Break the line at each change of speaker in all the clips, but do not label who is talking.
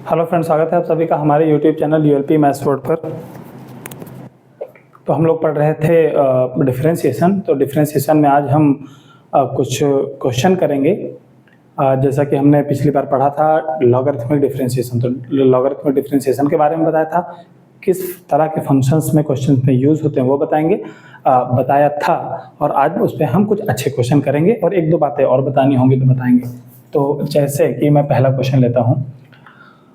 Hello friends, स्वागत है आप सभी का हमारे यूट्यूब चैनल यूएलपी मैथ्स वर्ड पर। तो हम लोग पढ़ रहे थे डिफरेंशिएशन। तो डिफरेंशिएशन में आज हम कुछ क्वेश्चन करेंगे। जैसा कि हमने पिछली बार पढ़ा था लॉगरिथमिक डिफरेंशिएशन। तो लॉगरिथमिक डिफरेंशिएशन के बारे में बताया था, किस तरह के फंक्शंस में क्वेश्चन में यूज़ होते हैं वो बताया था। और आज उस पर हम कुछ अच्छे क्वेश्चन करेंगे और एक दो बातें और बतानी होंगी तो बताएंगे। तो जैसे कि मैं पहला क्वेश्चन लेता हूँ।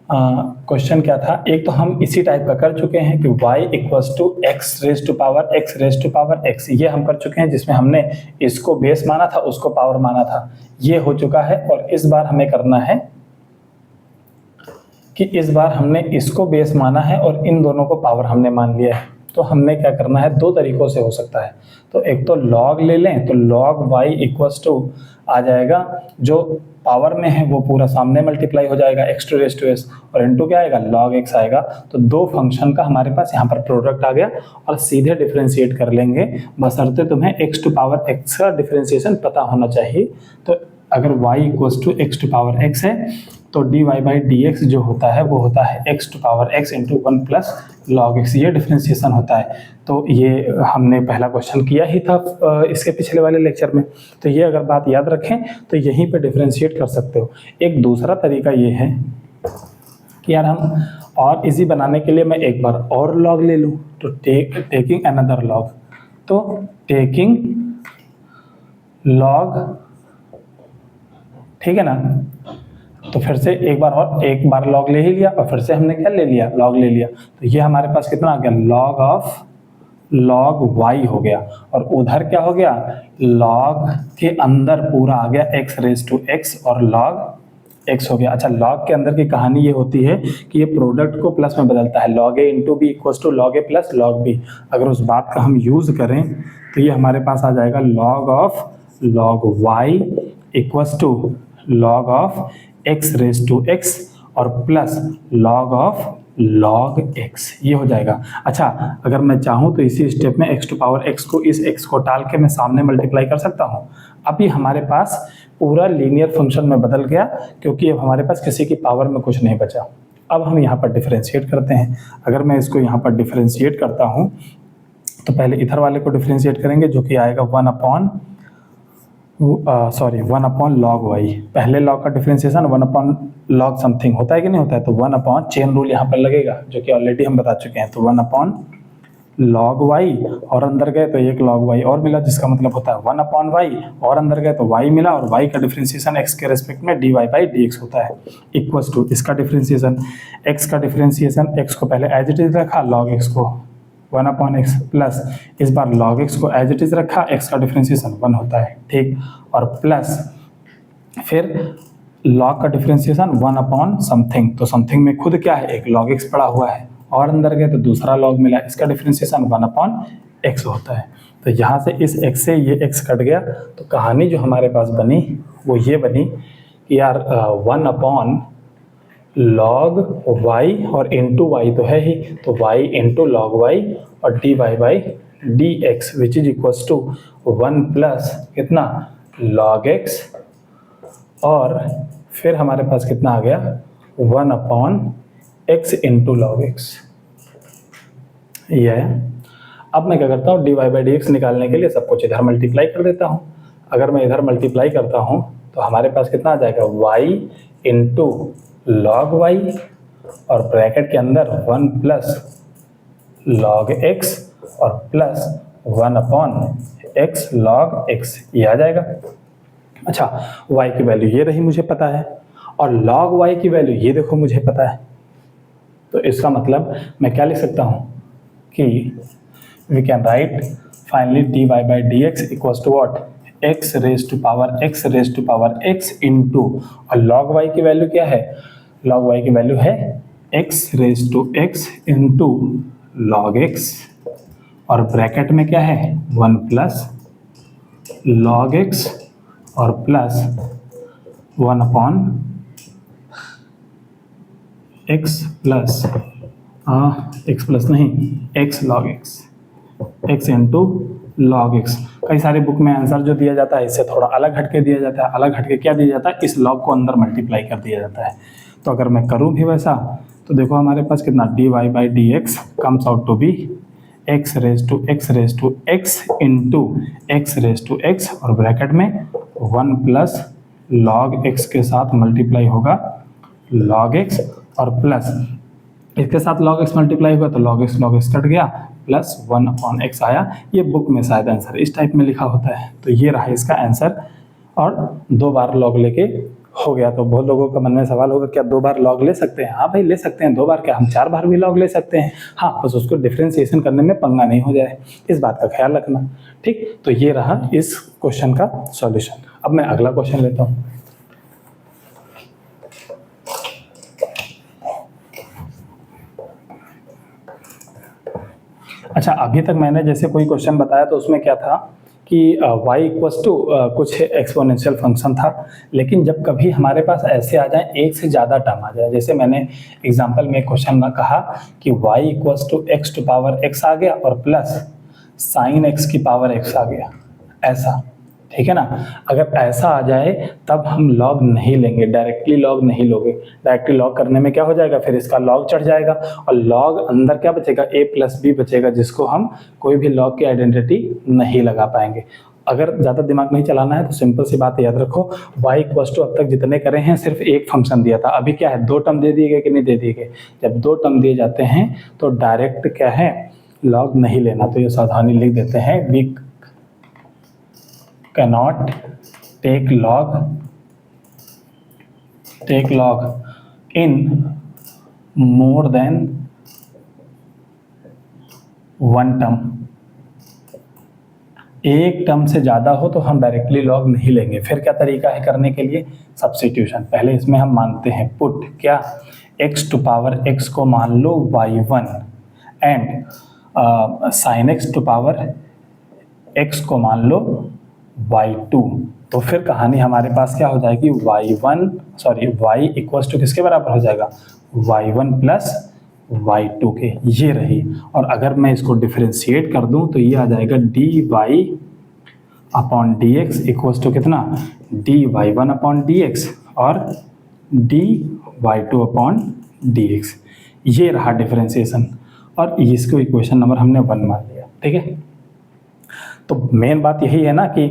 क्वेश्चन क्या था, एक तो हम इसी टाइप का कर चुके हैं कि y equals to x raise to power x, ये हम कर चुके हैं, जिसमें हमने इसको बेस माना था, उसको पावर माना था। ये हो चुका है। और इस बार हमें करना है कि इस बार हमने इसको बेस माना है और इन दोनों को पावर हमने मान लिया है। तो हमने क्या करना है, दो तरीकों से हो सकता है। तो एक तो लॉग ले लें, तो लॉग y इक्वल्स टू आ जाएगा, जो पावर में है वो पूरा सामने मल्टीप्लाई हो जाएगा x to raise to s, और इनटू क्या आएगा, log x आएगा। तो दो फंक्शन का हमारे पास यहाँ पर प्रोडक्ट आ गया और सीधे डिफरेंशिएट कर लेंगे, बशर्ते तुम्हें x टू पावर x का डिफरेंशिएशन पता होना चाहिए। तो अगर y equals to x to power x है तो dy बाई dx जो होता है वो होता है x to power x into 1 plus log x, ये डिफरेंशिएशन होता है। तो ये हमने पहला क्वेश्चन किया ही था इसके पिछले वाले लेक्चर में। तो ये अगर बात याद रखें तो यहीं पे डिफरेंशिएट कर सकते हो। एक दूसरा तरीका ये है कि यार हम और इजी बनाने के लिए मैं एक बार और log ले लूँ, तो टेकिंग अनदर log, तो टेकिंग log, ठीक है ना। तो फिर से एक बार log ले ही लिया और फिर से हमने क्या ले लिया, log ले लिया। तो ये हमारे पास कितना आ गया, log ऑफ log y हो गया। और उधर क्या हो गया, log के अंदर पूरा आ गया x रेज टू x और log x हो गया। अच्छा, log के अंदर की कहानी ये होती है कि ये प्रोडक्ट को प्लस में बदलता है, log a into b equals to log a plus log b। अगर उस बात का हम यूज करें तो ये हमारे पास आ जाएगा log of log y equals to log of x raise to x और plus log of log x, ये हो जाएगा। अच्छा, अगर मैं चाहूँ तो इसी स्टेप में x टू पावर x को इस x को टाल के मैं सामने मल्टीप्लाई कर सकता हूँ। अब ये हमारे पास पूरा लीनियर फंक्शन में बदल गया, क्योंकि अब हमारे पास किसी की पावर में कुछ नहीं बचा। अब हम यहाँ पर डिफरेंशिएट करते हैं। अगर मैं इसको यहाँ पर डिफरेंशिएट करता हूँ तो पहले इधर वाले को डिफरेंशिएट करेंगे, जो कि आएगा 1 अपॉन log y। पहले log का डिफरेंशिएशन 1 अपॉन log समथिंग होता है कि नहीं होता है, तो 1 अपॉन चेन रूल यहाँ पर लगेगा, जो कि ऑलरेडी हम बता चुके हैं। तो 1 अपॉन log y और अंदर गए तो एक log y और मिला, जिसका मतलब होता है 1 अपॉन y, और अंदर गए तो y मिला, और y का डिफरेंशिएशन x के रेस्पेक्ट में dy बाई dx होता है, इक्वल्स टू इसका डिफरेंशिएशन x का डिफरेंशिएशन, x को पहले एज इट इज रखा, log x को 1 अपॉन एक्स प्लस इस बार log x को एज इट इज रखा, x का डिफरेंशिएशन 1 होता है, ठीक। और प्लस फिर log का डिफरेंशिएशन 1 अपॉन समथिंग, तो समथिंग में खुद क्या है, एक log x पड़ा हुआ है, और अंदर गए तो दूसरा log मिला, इसका डिफरेंशिएशन 1 अपॉन x होता है। तो यहाँ से इस x से ये x कट गया। तो कहानी जो हमारे पास बनी वो ये बनी कि यार 1 अपॉन log y और इंटू y तो है ही, तो y इंटू log y और dy by dx which is equals to 1 plus कितना log x, और फिर हमारे पास कितना आ गया 1 upon x into log x, ये है। अब मैं क्या करता हूँ, dy बाई dx निकालने के लिए सब कुछ इधर मल्टीप्लाई कर देता हूँ। अगर मैं इधर मल्टीप्लाई करता हूँ तो हमारे पास कितना आ जाएगा, y इंटू log y और ब्रैकेट के अंदर 1 प्लस log x और plus 1 upon x log x, ये आ जाएगा। अच्छा, y की वैल्यू ये रही, मुझे पता है, और log y की वैल्यू ये देखो मुझे पता है। तो इसका मतलब मैं क्या लिख सकता हूँ कि we can write finally dy by dx equals to what, x raise to power x into, और log y की वैल्यू क्या है, log y की वैल्यू है x raise to x into log x, और ब्रैकेट में क्या है 1 प्लस log x और plus 1 upon x plus x log x into log x। कई सारी बुक में आंसर जो दिया जाता है इससे थोड़ा अलग हटके दिया जाता है। अलग हटके क्या दिया जाता है, इस log को अंदर मल्टीप्लाई कर दिया जाता है। तो अगर मैं करूँ भी वैसा तो देखो हमारे पास कितना dy by d x comes out to be x raise to x into x raise to x और ब्रैकेट में 1 प्लस log x के साथ मल्टीप्लाई होगा log x और प्लस इसके साथ log x मल्टीप्लाई होगा तो log x कट गया प्लस 1 अपॉन x आया। ये बुक में शायद आंसर इस टाइप में लिखा होता है, तो ये रहा इसका आंसर और 2 बार log लेके हो गया। तो बहुत लोगों का मन में सवाल होगा क्या 2 बार log ले सकते हैं? हाँ भाई ले सकते हैं, 2 बार क्या हम 4 बार भी log ले सकते हैं। हाँ बस उसको डिफ्रेंसिएशन करने में पंगा नहीं हो जाए, इस बात का ख्याल रखना। ठीक, तो ये रहा इस क्वेश्चन का सॉल्यूशन। अब मैं अगला क्वेश्चन लेता हूँ। अच्छा, अभी तक मैंने जैसे कोई क्वेश्चन बताया तो उसमें क्या था कि y इक्वस टू कुछ एक्सपोनेंशियल फंक्शन था, लेकिन जब कभी हमारे पास ऐसे आ जाए एक से ज़्यादा टर्म आ जाए, जैसे मैंने एग्जांपल में क्वेश्चन में कहा कि y equals to x to power x आ गया और प्लस साइन x की पावर x आ गया, ऐसा, ठीक है ना। अगर ऐसा आ जाए तब हम log नहीं लेंगे, डायरेक्टली log नहीं लोगे। डायरेक्टली log करने में क्या हो जाएगा, फिर इसका log चढ़ जाएगा और log अंदर क्या बचेगा, a प्लस बी बचेगा, जिसको हम कोई भी log की आइडेंटिटी नहीं लगा पाएंगे। अगर ज़्यादा दिमाग नहीं चलाना है तो सिंपल सी बात याद रखो, y इक्वस टू अब तक जितने करे हैं सिर्फ एक फंक्शन दिया था, अभी क्या है 2 टर्म दे दिए गए कि नहीं दे दिए गए। जब 2 टर्म दिए जाते हैं तो डायरेक्ट क्या है, log नहीं लेना। तो ये सावधानी लिख देते हैं, we cannot take log in more than 1 term. एक टर्म से ज़्यादा हो तो हम डायरेक्टली log नहीं लेंगे। फिर क्या तरीका है करने के लिए, सब्स्टिट्यूशन। पहले इसमें हम मानते हैं पुट क्या, x टू पावर x को मान लो y1 and sine x to power x को मान लो y2। तो फिर कहानी हमारे पास क्या हो जाएगी, y इक्वल्स टू किसके बराबर हो जाएगा, y1 प्लस y2 के, ये रही। और अगर मैं इसको डिफरेंशिएट कर दूं तो ये आ जाएगा dy upon dx equals to कितना, dy1 अपॉन dx और dy2 अपॉन dx। ये रहा डिफरेंशिएशन और इसको इक्वेशन नंबर हमने 1 मान लिया, ठीक है। तो मेन बात यही है ना कि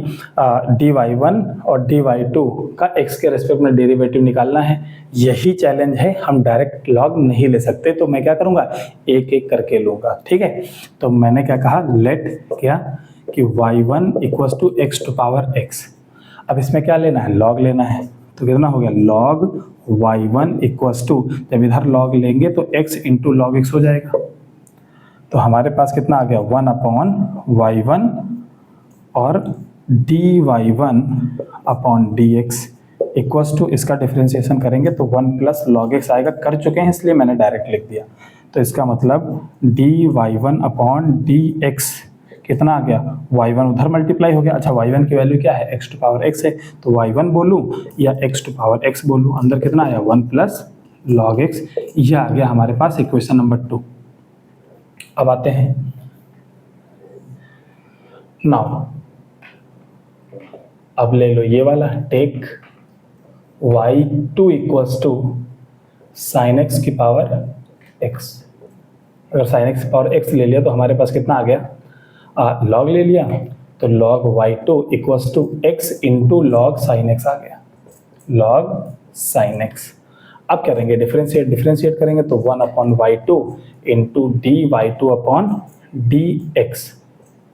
dy1 और dy2 का x के रेस्पेक्ट में डेरिवेटिव निकालना है। यही चैलेंज है, हम डायरेक्ट log नहीं ले सकते, तो मैं क्या करूँगा, एक एक करके लूँगा, ठीक है। तो मैंने क्या कहा, लेट क्या कि y1 equals to x to power x। अब इसमें क्या लेना है, log लेना है। तो कितना हो गया, log y1 इक्वल्स टू, जब इधर log लेंगे तो x इंटू log x हो जाएगा। तो हमारे पास कितना आ गया, 1 अपॉन y1 और dy1 upon dx equals to, इसका डिफरेंशिएशन करेंगे तो 1 प्लस log x आएगा। कर चुके हैं इसलिए मैंने डायरेक्ट लिख दिया। तो इसका मतलब dy1 अपॉन dx कितना आ गया, y1 उधर मल्टीप्लाई हो गया। अच्छा, y1 की वैल्यू क्या है, x टू पावर x है, तो y1 बोलूँ या x टू पावर x बोलूँ, अंदर कितना आया 1 प्लस log x। ये आ गया हमारे पास इक्वेशन नंबर 2। अब आते हैं नाउ, अब ले लो ये वाला, take y2 equals to sine x की पावर x। अगर साइन x की पावर x ले लिया तो हमारे पास कितना आ गया, log ले लिया तो log y2 equals to x into log sine x आ गया, log साइन x। अब करेंगे डिफरेंशिएट करेंगे तो 1 upon y2 into dy2 upon dx,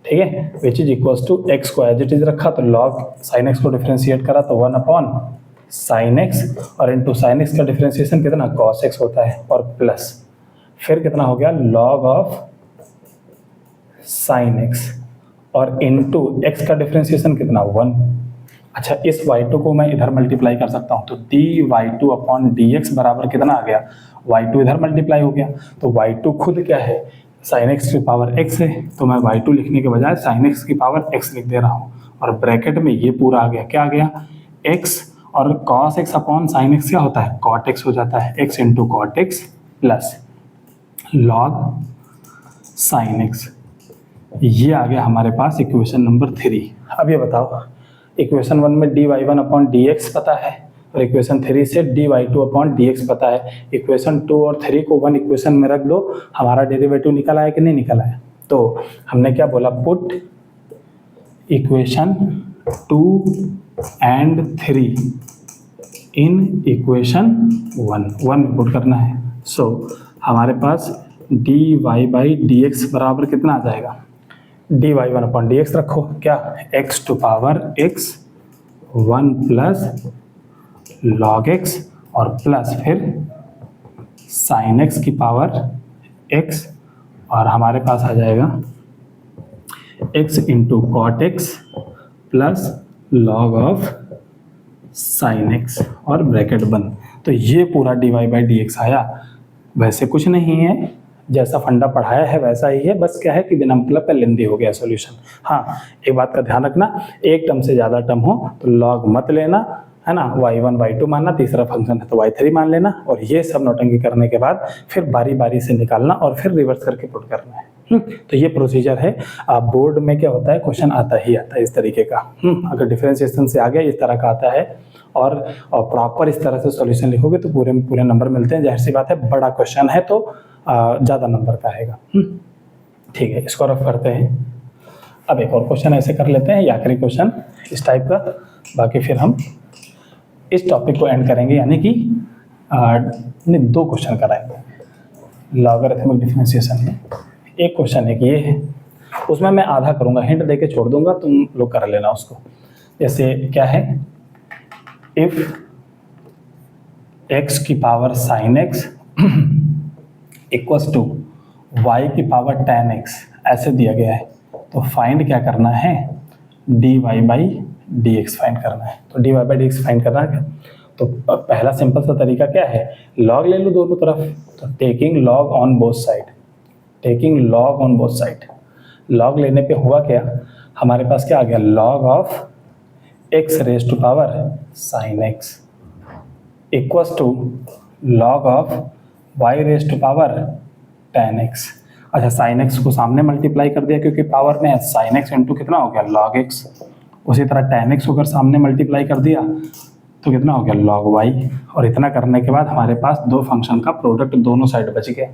ठीक है, which is equals to x को एज इट इज रखा तो log साइन x को डिफरेंशिएट करा तो 1 अपॉन साइन x और इंटू साइन x का डिफरेंशिएशन कितना cos x होता है और प्लस फिर कितना हो गया log ऑफ साइन x और इंटू x का डिफरेंशिएशन कितना 1। अच्छा, इस y2 को मैं इधर मल्टीप्लाई कर सकता हूँ तो dy2 अपॉन dx बराबर कितना आ गया, y2 इधर मल्टीप्लाई हो गया तो y2 खुद क्या है, साइन x की पावर x है, तो मैं y2 लिखने के बजाय साइन x की पावर x लिख दे रहा हूँ और ब्रैकेट में ये पूरा आ गया, क्या आ गया, x और cos x upon sine x क्या होता है, cot x हो जाता है, x into cot x plus log sine x। ये आ गया हमारे पास इक्वेशन नंबर 3। अब ये बताओ, इक्वेशन 1 में dy1 अपॉन dx पता है और इक्वेशन 3 से dy2 अपॉन dx पता है। इक्वेशन 2 और 3 को वन इक्वेशन में रख दो, हमारा डेरिवेटिव निकल आया कि नहीं निकल आया। तो हमने क्या बोला, put equation 2 and 3 in equation 1 में पुट करना है। सो हमारे पास dy/dx बराबर कितना आ जाएगा, dy1 अपॉन dx रखो, क्या x to power x 1 plus log x और प्लस फिर sin x की पावर x, और हमारे पास आ जाएगा x into cot x plus log of sin x और ब्रैकेट बंद। तो ये पूरा dy/dx आया। वैसे कुछ नहीं है, जैसा फंडा पढ़ाया है वैसा ही है, बस क्या है कि बिना मतलब का लेंदी हो गया सॉल्यूशन। हाँ, एक बात का ध्यान रखना, एक टर्म से ज़्यादा टर्म हो तो लॉग मत लेना, है ना, y1 y2 मानना, तीसरा फंक्शन है तो y3 मान लेना, और ये सब नौटंकी करने के बाद फिर बारी बारी से निकालना और फिर रिवर्स करके पुट करना है। तो ये प्रोसीजर है। बोर्ड में क्या होता है, क्वेश्चन आता ही आता है इस तरीके का। अगर डिफरेंशिएशन से आ गया इस तरह का आता है और प्रॉपर इस तरह से सॉल्यूशन लिखोगे तो पूरे पूरे नंबर मिलते हैं। जाहिर सी बात है, बड़ा क्वेश्चन है तो ज़्यादा नंबर का आएगा। ठीक है, इसको रफ करते हैं। अब एक और क्वेश्चन ऐसे कर लेते हैं, ये आखिरी क्वेश्चन इस टाइप का, बाकी फिर हम इस टॉपिक को एंड करेंगे, यानी कि 2 क्वेश्चन कराएंगे लॉगरिथमिक डिफरेंशिएशन में। एक क्वेश्चन है कि ये है, उसमें मैं आधा करूँगा, हिंट देके छोड़ दूंगा, तुम लोग कर लेना उसको। जैसे क्या है, इफ x की power sin x equals to y की पावर tan x ऐसे दिया गया है, तो फाइंड क्या करना है, dy/dx फाइंड करना है। तो dy/dx फाइंड करना है क्या, तो पहला सिंपल सा तरीका क्या है, लॉग ले लो दोनों तरफ, तो taking log on both side, taking log on both side. Log लेने पे हुआ क्या, हमारे पास क्या आ गया, log of x raise to power sin x equals to log of y raise to power tan x। अच्छा, sin x को सामने मल्टीप्लाई कर दिया क्योंकि पावर में है, sin x इंटू कितना हो गया, log x। उसी तरह tan x को अगर सामने मल्टीप्लाई कर दिया तो कितना हो गया, log y। और इतना करने के बाद हमारे पास 2 फंक्शन का प्रोडक्ट दोनों साइड बच गया,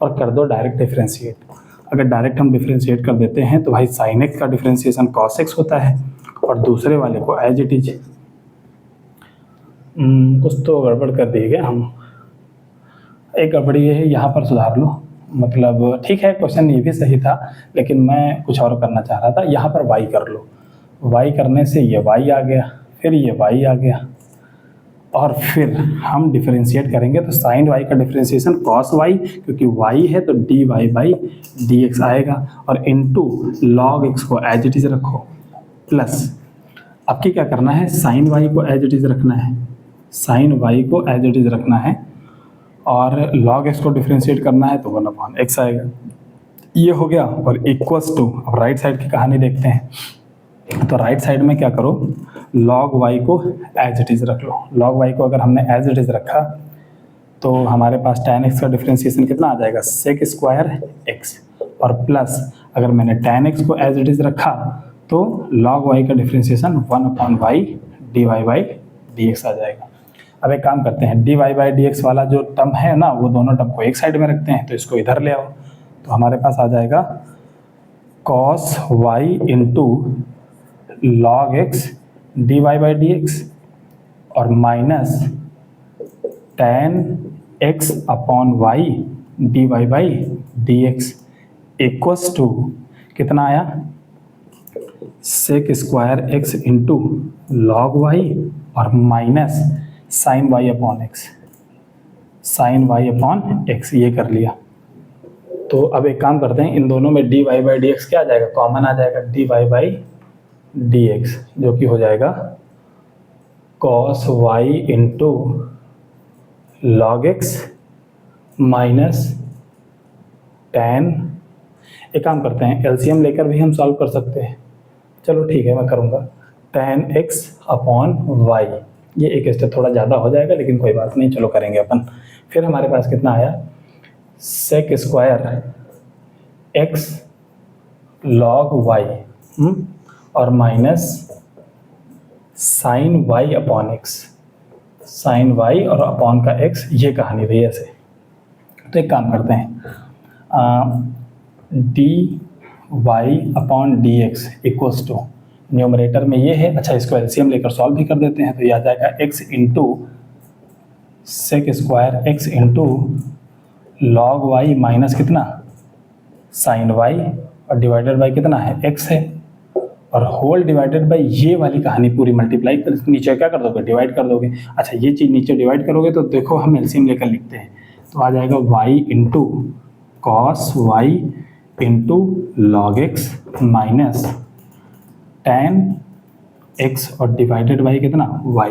और कर दो डायरेक्ट डिफरेंशिएट। अगर डायरेक्ट हम डिफरेंशिएट कर देते हैं तो भाई sin x का डिफरेंशिएशन cos x होता है, और दूसरे वाले को एज इट इज। कुछ तो गड़बड़ कर दिए हम, एक गड़बड़ी ये है, यहाँ पर सुधार लो। मतलब ठीक है, क्वेश्चन ये भी सही था, लेकिन मैं कुछ और करना चाह रहा था। यहाँ पर y कर लो, y करने से ये y आ गया, फिर ये y आ गया, और फिर हम डिफरेंशिएट करेंगे तो sin y का डिफरेंशिएशन cos y, क्योंकि y है तो dy/dx आएगा, और इनटू log x को एज इट इज रखो, प्लस अब की क्या करना है, sin y को एज इट इज रखना है, sin y को एज इट इज रखना है, और log x को डिफरेंशिएट करना है तो 1/x आएगा। ये हो गया, और इक्वल्स टू, अब राइट साइड की कहानी देखते हैं। तो राइट साइड में क्या करो, log y को एज इट इज रख लो। log y को अगर हमने एज इट इज रखा तो हमारे पास tan x का डिफरेंशिएशन कितना आ जाएगा, sec स्क्वायर x, और प्लस अगर मैंने tan x को एज इट इज रखा तो log y का डिफरेंशिएशन 1/y dy/dx आ जाएगा। अब एक काम करते हैं, dy/dx वाला जो टर्म है ना, वो दोनों टर्म को एक साइड में रखते हैं, तो इसको इधर ले आओ, तो हमारे पास आ जाएगा cos y into log x dy/dx, और minus tan x upon y dy/dx equals to कितना आया, sec square x into log y, और minus sin y upon x, sin y upon x, ये कर लिया। तो अब एक काम करते हैं, इन दोनों में dy/dx क्या आ जाएगा, कॉमन आ जाएगा, dy/dx, जो कि हो जाएगा cos y into log x minus tan, एक काम करते हैं, एलसीएम लेकर भी हम सॉल्व कर सकते हैं, चलो ठीक है मैं करूँगा, tan x अपॉन y। ये एक स्टेप थोड़ा ज़्यादा हो जाएगा, लेकिन कोई बात नहीं, चलो करेंगे अपन। फिर हमारे पास कितना आया, sec square x log y, और minus sin y upon x, sine y और अपॉन का एक्स, ये कहानी रही ऐसे। तो एक काम करते हैं, d y upon d x equals to, numerator में ये है, अच्छा इसको एलसीएम लेकर सॉल्व भी कर देते हैं, तो ये आ जाएगा x into sec square x into log y minus कितना साइन वाई और डिवाइडेड बाई कितना है एक्स है, और होल डिवाइडेड बाई ये वाली कहानी पूरी मल्टीप्लाई कर, नीचे क्या कर दोगे डिवाइड कर दोगे। अच्छा ये चीज़ नीचे डिवाइड करोगे तो देखो हम एलसीएम लेकर लिखते हैं, तो आ जाएगा y into cos y into log x minus tan x और डिवाइडेड बाई कितना वाई।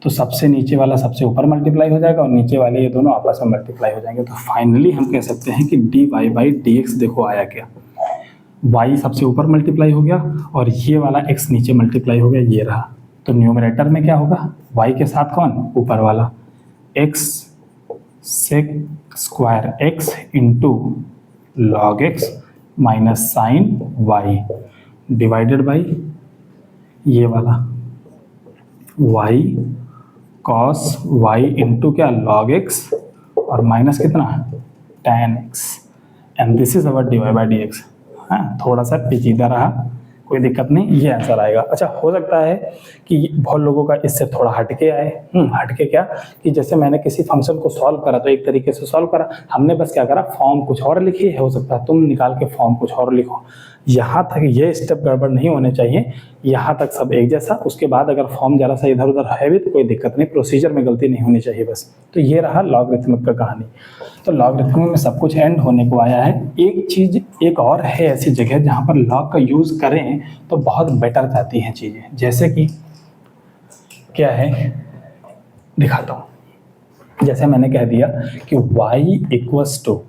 तो सबसे नीचे वाला सबसे ऊपर मल्टीप्लाई हो जाएगा और नीचे वाले ये दोनों आपस में मल्टीप्लाई हो जाएंगे। तो फाइनली हम कह सकते हैं कि d y by d x देखो आया क्या, y सबसे ऊपर मल्टीप्लाई हो गया और ये वाला x नीचे मल्टीप्लाई हो गया, ये रहा। तो न्यूमरेटर में क्या होगा, y के साथ कौन ऊपर वाला x sec square x into log x minus sine y divided by ये वाला y कॉस y इंटू क्या लॉग x और माइनस कितना tan x, and this is our d y by d x. हाँ थोड़ा सा पेचीदा रहा, कोई दिक्कत नहीं, ये आंसर आएगा। अच्छा हो सकता है कि बहुत लोगों का इससे थोड़ा हटके आए, हटके क्या कि जैसे मैंने किसी फंक्शन को सॉल्व करा तो एक तरीके से सॉल्व करा, हमने बस क्या करा फॉर्म कुछ और लिखी है, हो सकता है तुम निकाल के फॉर्म कुछ और लिखो। यहाँ तक ये स्टेप गड़बड़ नहीं होने चाहिए, यहाँ तक सब एक जैसा, उसके बाद अगर फॉर्म जरा सा इधर उधर है भी तो कोई दिक्कत नहीं, प्रोसीजर में गलती नहीं होनी चाहिए बस। तो ये रहा लॉगरिथमिक का कहानी। तो लॉगरिथमिक में सब कुछ एंड होने को आया है। एक चीज़ एक और है ऐसी जगह जहाँ पर लॉग का यूज़ करें तो बहुत बेटर जाती हैं चीज़ें, जैसे कि क्या है दिखाता हूँ। जैसे मैंने कह दिया कि y इक्वल्स टू,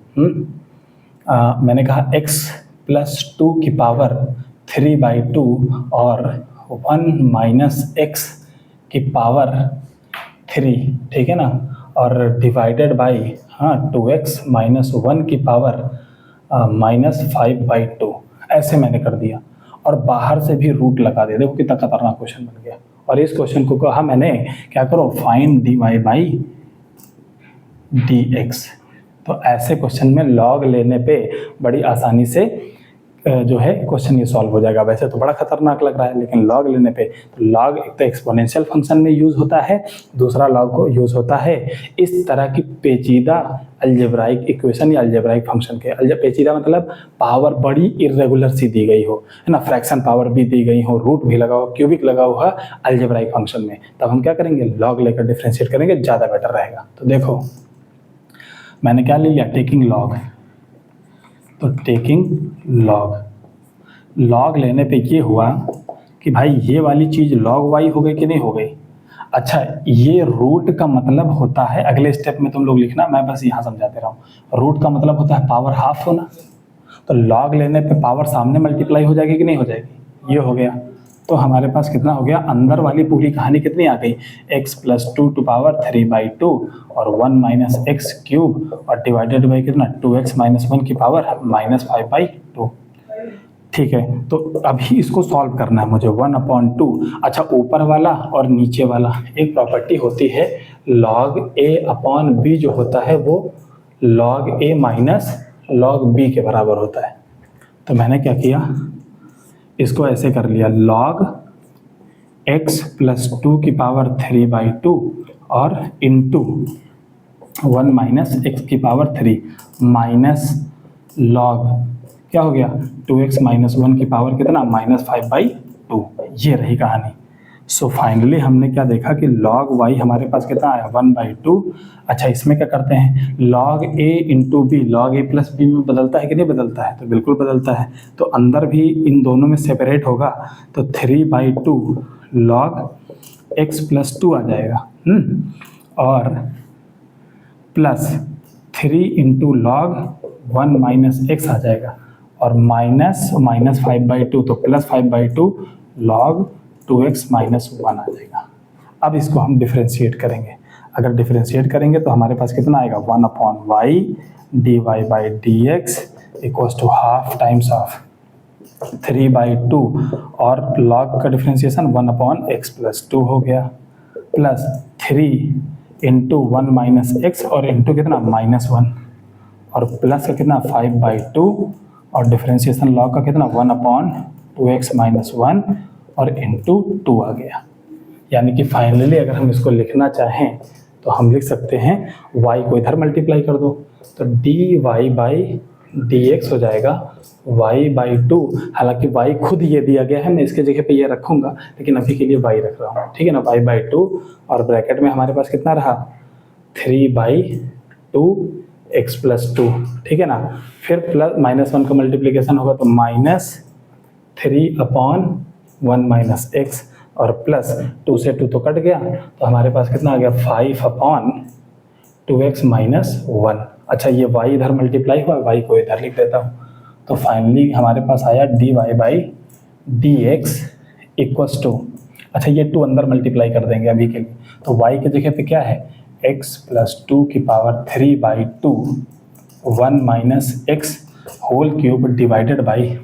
मैंने कहा x प्लस 2 की पावर 3/2 और 1 माइनस x की पावर 3, ठीक है ना, और डिवाइडेड बाई 2x माइनस 1 की पावर माइनस 5/2, ऐसे मैंने कर दिया और बाहर से भी रूट लगा दिया। देखो कितना खतरनाक क्वेश्चन बन गया। और इस क्वेश्चन को कहा मैंने क्या करो find d y by d x. तो ऐसे क्वेश्चन में लॉग लेने पे बड़ी आसानी से जो है क्वेश्चन ये सॉल्व हो जाएगा। वैसे तो बड़ा खतरनाक लग रहा है लेकिन लॉग लेने पे, तो लॉग एक तो एक्सपोनेंशियल फंक्शन में यूज़ होता है, दूसरा लॉग को यूज़ होता है इस तरह की पेचीदा अलजेब्राइक इक्वेशन या अलजेब्राइक फंक्शन के। पेचीदा मतलब पावर बड़ी इरेगुलर सी दी गई हो, है ना, फ्रैक्शन पावर भी दी गई हो, रूट भी लगा हो, क्यूबिक लगा हुआ अलजेब्राइक फंक्शन में, तब हम क्या करेंगे लॉग लेकर डिफ्रेंशिएट करेंगे, ज़्यादा बेटर रहेगा। तो देखो मैंने क्या ले लिया टेकिंग लॉग, तो टेकिंग लॉग लेने पे ये हुआ कि भाई ये वाली चीज़ लॉग वाई हो गई कि नहीं हो गई। अच्छा ये रूट का मतलब होता है, अगले स्टेप में तुम लोग लिखना, मैं बस यहाँ समझाते रहा हूँ। रूट का मतलब होता है पावर हाफ होना, तो लॉग लेने पे पावर सामने मल्टीप्लाई हो जाएगी कि नहीं हो जाएगी, ये हो गया। तो हमारे पास कितना हो गया, अंदर वाली पूरी कहानी कितनी आ गई, x प्लस 2 टू पावर 3/2 और 1 माइनस एक्स क्यूब और डिवाइडेड बाई कितना 2x माइनस 1 की पावर माइनस 5/2। ठीक है, तो अभी इसको सॉल्व करना है मुझे 1/2। अच्छा ऊपर वाला और नीचे वाला एक प्रॉपर्टी होती है log a अपॉन b, जो होता है वो log a minus log b के बराबर होता है। तो मैंने क्या किया, इसको ऐसे कर लिया log x प्लस 2 की पावर 3/2 और इंटू 1 माइनस एक्स की पावर 3 माइनस log क्या हो गया 2x माइनस 1 की पावर कितना माइनस 5/2। ये रही कहानी। सो फाइनली हमने क्या देखा कि log y हमारे पास कितना आया 1/2। अच्छा इसमें क्या करते हैं log a into b, log a plus b में बदलता है कि नहीं बदलता है, तो बिल्कुल बदलता है। तो अंदर भी इन दोनों में सेपरेट होगा, तो 3/2 log x प्लस 2 आ जाएगा, और plus 3 into log 1 minus x आ जाएगा, और माइनस 5/2 तो प्लस 5/2 log 2x माइनस 1 आ जाएगा। अब इसको हम डिफ्रेंशिएट करेंगे, अगर डिफ्रेंशिएट करेंगे तो हमारे पास कितना आएगा 1/y dy by d x equals to half times of 3/2 और log का डिफ्रेंशिएशन 1/x प्लस 2 हो गया, प्लस 3 इंटू 1 माइनस एक्स और इंटू कितना -1 और प्लस का कितना 5/2 और डिफरेंशिएशन लॉग का कितना 1/2x माइनस 1 और इंटू 2 आ गया। यानी कि फाइनली अगर हम इसको लिखना चाहें तो हम लिख सकते हैं y को इधर मल्टीप्लाई कर दो तो dy/dx हो जाएगा y/2। हालांकि y खुद ये दिया गया है, मैं इसके जगह पे ये रखूंगा, लेकिन अभी के लिए y रख रहा हूँ, ठीक है ना, y/2 और ब्रैकेट में हमारे पास कितना रहा 3/2x + 2, ठीक है ना। फिर प्लस -1 का मल्टीप्लीकेशन होगा तो -3/1 माइनस एक्स और प्लस 2 से 2 तो कट गया, तो हमारे पास कितना आ गया 5/2x माइनस 1। अच्छा ये y इधर मल्टीप्लाई हुआ, y को इधर लिख देता हूँ, तो फाइनली हमारे पास आया dy/dx इक्वल्स टू, अच्छा ये 2 अंदर मल्टीप्लाई कर देंगे अभी के लिए, तो y की जगह पे क्या है x + 2 की power 3/2 1 minus x whole cube divided by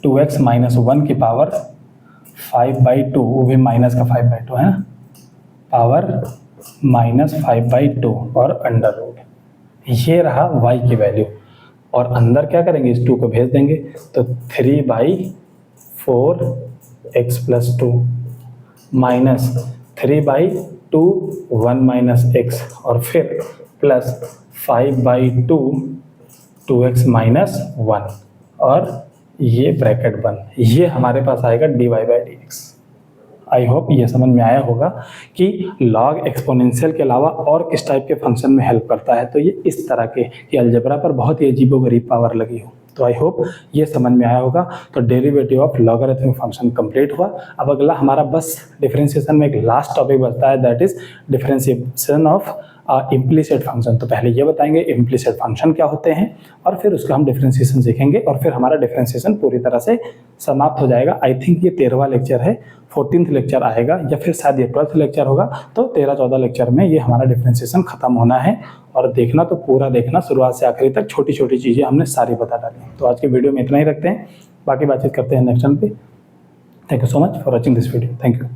2x minus 1 की पावर 5/2, वो भी माइनस का 5/2 है ना, पावर -5/2 और अंडर रूट। ये रहा y की वैल्यू और अंदर क्या करेंगे, इस 2 को भेज देंगे तो 3/4x + 2 माइनस 3/2 1 माइनस एक्स और फिर प्लस 5/2 2x माइनस 1 और ये ब्रैकेट बंद। ये हमारे पास आएगा dy/dx। आई होप ये समझ में आया होगा कि लॉग एक्सपोनेंशियल के अलावा और किस टाइप के फंक्शन में हेल्प करता है। तो ये इस तरह के कि अलजेब्रा पर बहुत ही अजीबोगरीब पावर लगी हो, तो आई होप ये समझ में आया होगा। तो derivative of logarithmic function complete हुआ। अब अगला हमारा बस डिफरेंशिएशन में एक लास्ट टॉपिक बचता है, that is differentiation of implicit function. तो पहले ये बताएंगे इम्प्लीसिट फंक्शन क्या होते हैं और फिर उसका हम डिफरेंशिएशन सीखेंगे और फिर हमारा डिफरेंशिएशन पूरी तरह से समाप्त हो जाएगा। आई थिंक ये 13वां लेक्चर है, 14th लेक्चर आएगा या फिर शायद ये 12th लेक्चर होगा। तो 13-14 लेक्चर में ये हमारा डिफरेंशिएशन खत्म होना है और देखना तो पूरा देखना, शुरुआत से आखिरी तक छोटी छोटी चीज़ें हमने सारी बता डाली। तो आज के वीडियो में इतना ही रखते हैं, बाकी बातचीत करते हैं नेक्स्ट टाइम पे। Thank you so much for watching this video. Thank you.